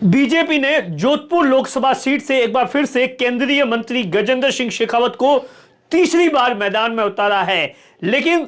BJP ने Jodhpur Lok Sabha seat से एक बार फिर से केंद्रीय मंत्री गजेंद्र सिंह शेखावत को तीसरी बार मैदान में उतारा है। लेकिन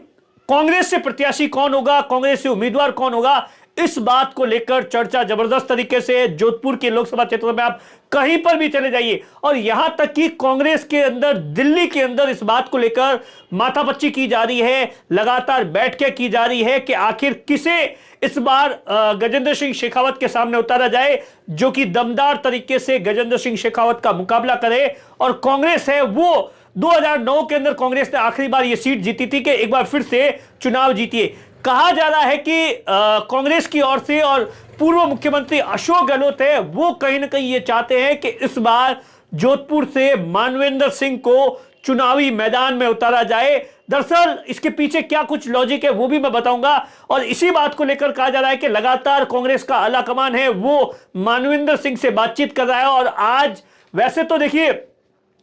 कांग्रेस से प्रत्याशी कौन होगा, कांग्रेस से उम्मीदवार कौन होगा, इस बात को लेकर चर्चा जबरदस्त तरीके से जोधपुर के लोकसभा क्षेत्र में आप कहीं पर भी चले जाइए और यहां तक कि कांग्रेस के अंदर, दिल्ली के अंदर इस बात को लेकर माथापच्ची की जा रही है, लगातार बैठकें की जा रही है कि आखिर किसे इस बार गजेंद्र सिंह शेखावत के सामने उतारा जाए जो कि दमदार तरीके से गजेंद्र सिंह शेखावत का मुकाबला करे। और कांग्रेस है वो 2009 के अंदर कांग्रेस ने आखिरी बार यह सीट जीती थी कि एक बार फिर से चुनाव जीतिए। कहा जा रहा है कि कांग्रेस की ओर से और पूर्व मुख्यमंत्री अशोक गहलोत है वो कहीं ना कहीं ये चाहते हैं कि इस बार जोधपुर से मानवेंद्र सिंह को चुनावी मैदान में उतारा जाए। दरअसल इसके पीछे क्या कुछ लॉजिक है वो भी मैं बताऊंगा और इसी बात को लेकर कहा जा रहा है कि लगातार कांग्रेस का आला कमान है वो मानवेंद्र सिंह से बातचीत कर रहा है। और आज वैसे तो देखिए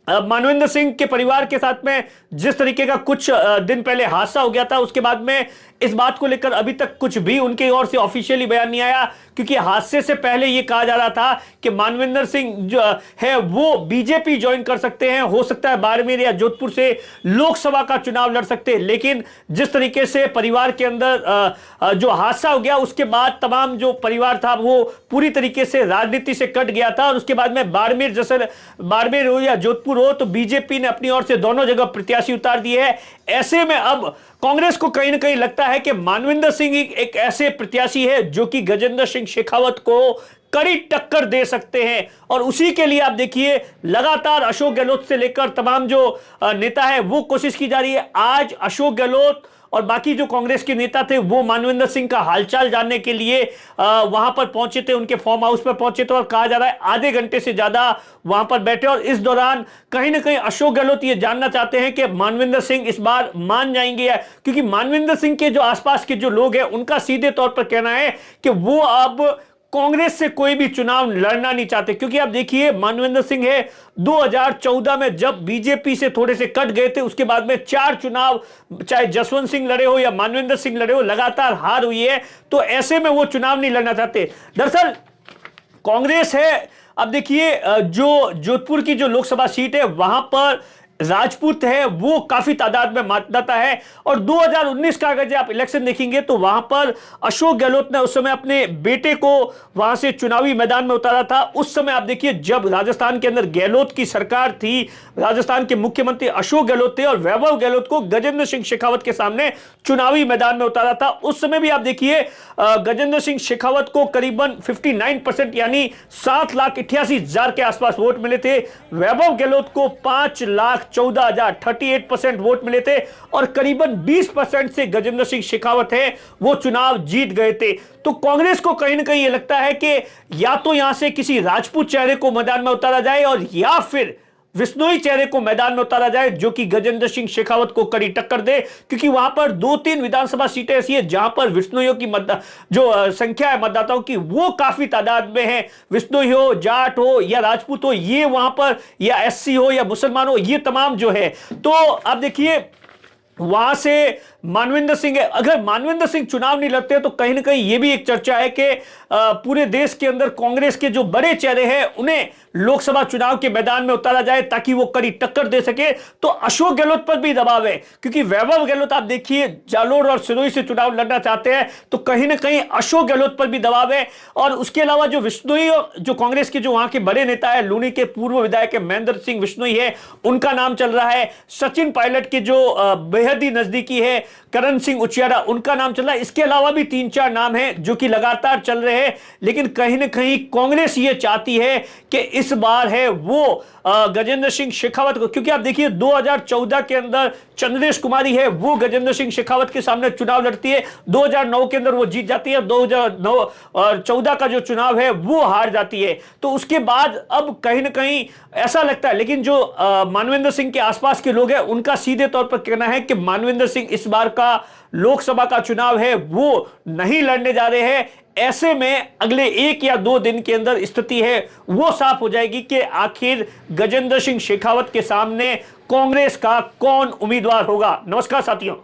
मानवेंद्र सिंह के परिवार के साथ में जिस तरीके का कुछ दिन पहले हादसा हो गया था, उसके बाद में इस बात को लेकर अभी तक कुछ भी उनकी ओर से ऑफिशियली बयान नहीं आया, क्योंकि हादसे से पहले यह कहा जा रहा था कि मानवेंद्र सिंह जो है वो बीजेपी ज्वाइन कर सकते हैं, हो सकता है बाड़मेर या जोधपुर से लोकसभा का चुनाव लड़ सकते हैं। लेकिन जिस तरीके से परिवार के अंदर जो हादसा हो गया उसके बाद तमाम जो परिवार था वो पूरी तरीके से राजनीति से कट गया था और उसके बाद में बाड़मेर हो या जोधपुर हो तो बीजेपी ने अपनी ओर से दोनों जगह प्रत्याशी उतार दिए हैं। ऐसे में अब कांग्रेस को कहीं ना कहीं लगता है कि मानवेंद्र सिंह एक ऐसे प्रत्याशी है जो कि गजेंद्र सिंह शेखावत को कड़ी टक्कर दे सकते हैं। और उसी के लिए आप देखिए लगातार अशोक गहलोत से लेकर तमाम जो नेता है वो कोशिश की जा रही है। आज अशोक गहलोत और बाकी जो कांग्रेस के नेता थे वो मानवेंद्र सिंह का हालचाल जानने के लिए वहां पर पहुंचे थे, उनके फार्म हाउस पर पहुंचे थे और कहा जा रहा है आधे घंटे से ज्यादा वहां पर बैठे। और इस दौरान कहीं ना कहीं अशोक गहलोत ये जानना चाहते हैं कि मानवेंद्र सिंह इस बार मान जाएंगे या, क्योंकि मानवेंद्र सिंह के जो आसपास के जो लोग हैं उनका सीधे तौर पर कहना है कि वो अब कांग्रेस से कोई भी चुनाव लड़ना नहीं चाहते। क्योंकि आप देखिए मानवेंद्र सिंह है 2014 में जब बीजेपी से थोड़े से कट गए थे उसके बाद में 4 चुनाव चाहे जसवंत सिंह लड़े हो या मानवेंद्र सिंह लड़े हो लगातार हार हुई है, तो ऐसे में वो चुनाव नहीं लड़ना चाहते। दरअसल कांग्रेस है, अब देखिए जो जोधपुर की जो लोकसभा सीट है वहां पर राजपूत है वो काफी तादाद में मतदाता है। और 2019 का अगर आप इलेक्शन देखेंगे तो वहां पर अशोक गहलोत ने उस समय अपने बेटे को वहां से चुनावी मैदान में उतारा था। उस समय आप देखिए जब राजस्थान के अंदर गहलोत की सरकार थी, राजस्थान के मुख्यमंत्री अशोक गहलोत थे और वैभव गहलोत को गजेंद्र सिंह शेखावत के सामने चुनावी मैदान में उतारा था। उस समय भी आप देखिए गजेंद्र सिंह शेखावत को करीबन 59% यानी 7,88,000 के आसपास वोट मिले थे। वैभव गहलोत को 5,14,000 38% वोट मिले थे और करीबन 20% से गजेंद्र सिंह शेखावत है वो चुनाव जीत गए थे। तो कांग्रेस को कहीं ना कहीं ये लगता है कि या तो यहां से किसी राजपूत चेहरे को मैदान में उतारा जाए और या फिर विश्नोई चेहरे को मैदान में उतारा जाए जो कि गजेंद्र सिंह शेखावत को कड़ी टक्कर दे, क्योंकि वहां पर 2-3 विधानसभा सीटें ऐसी है जहां पर विश्नोइयों की जो संख्या है मतदाताओं की वो काफी तादाद में है। विश्नोई हो, जाट हो या राजपूत हो, ये वहां पर या एससी हो या मुसलमान हो, ये तमाम जो है। तो आप देखिए वहां से मानवेंद्र सिंह है, अगर मानवेंद्र सिंह चुनाव नहीं लड़ते तो कहीं ना कहीं यह भी एक चर्चा है कि पूरे देश के अंदर कांग्रेस के जो बड़े चेहरे हैं उन्हें लोकसभा चुनाव के मैदान में उतारा जाए ताकि वो कड़ी टक्कर दे सके। तो अशोक गहलोत पर भी दबाव है, क्योंकि वैभव गहलोत आप देखिए जालोर और सिरोही से चुनाव लड़ना चाहते हैं, तो कहीं ना कहीं अशोक गहलोत पर भी दबाव है। और उसके अलावा जो विश्नोई जो कांग्रेस के जो वहां के बड़े नेता है, लूनी के पूर्व विधायक महेंद्र सिंह विश्नोई है, उनका नाम चल रहा है। सचिन पायलट के जो बेहद ही नजदीकी है करण सिंह उचियारा, उनका नाम चल रहा है। इसके अलावा भी 3-4 नाम हैं जो कि लगातार चल रहे हैं। लेकिन कहीं ना कहीं कांग्रेस ये चाहती है कि इस बार है वो गजेंद्र सिंह शेखावत को, क्योंकि आप देखिए 2014 के अंदर चंद्रेश कुमारी है वो गजेंद्र सिंह शेखावत के सामने चुनाव लड़ती है, 2009 के अंदर वो जीत जाती है, 2009 और 14 का जो चुनाव है वो हार जाती है। तो उसके बाद अब कहीं ना कहीं ऐसा लगता है, लेकिन जो मानवेंद्र सिंह के आसपास के लोग हैं उनका सीधे तौर पर कहना है कि मानवेंद्र सिंह इस बार का लोकसभा का चुनाव है वो नहीं लड़ने जा रहे हैं। ऐसे में अगले 1 या 2 दिन के अंदर स्थिति है वो साफ हो जाएगी कि आखिर गजेंद्र सिंह शेखावत के सामने कांग्रेस का कौन उम्मीदवार होगा। नमस्कार साथियों।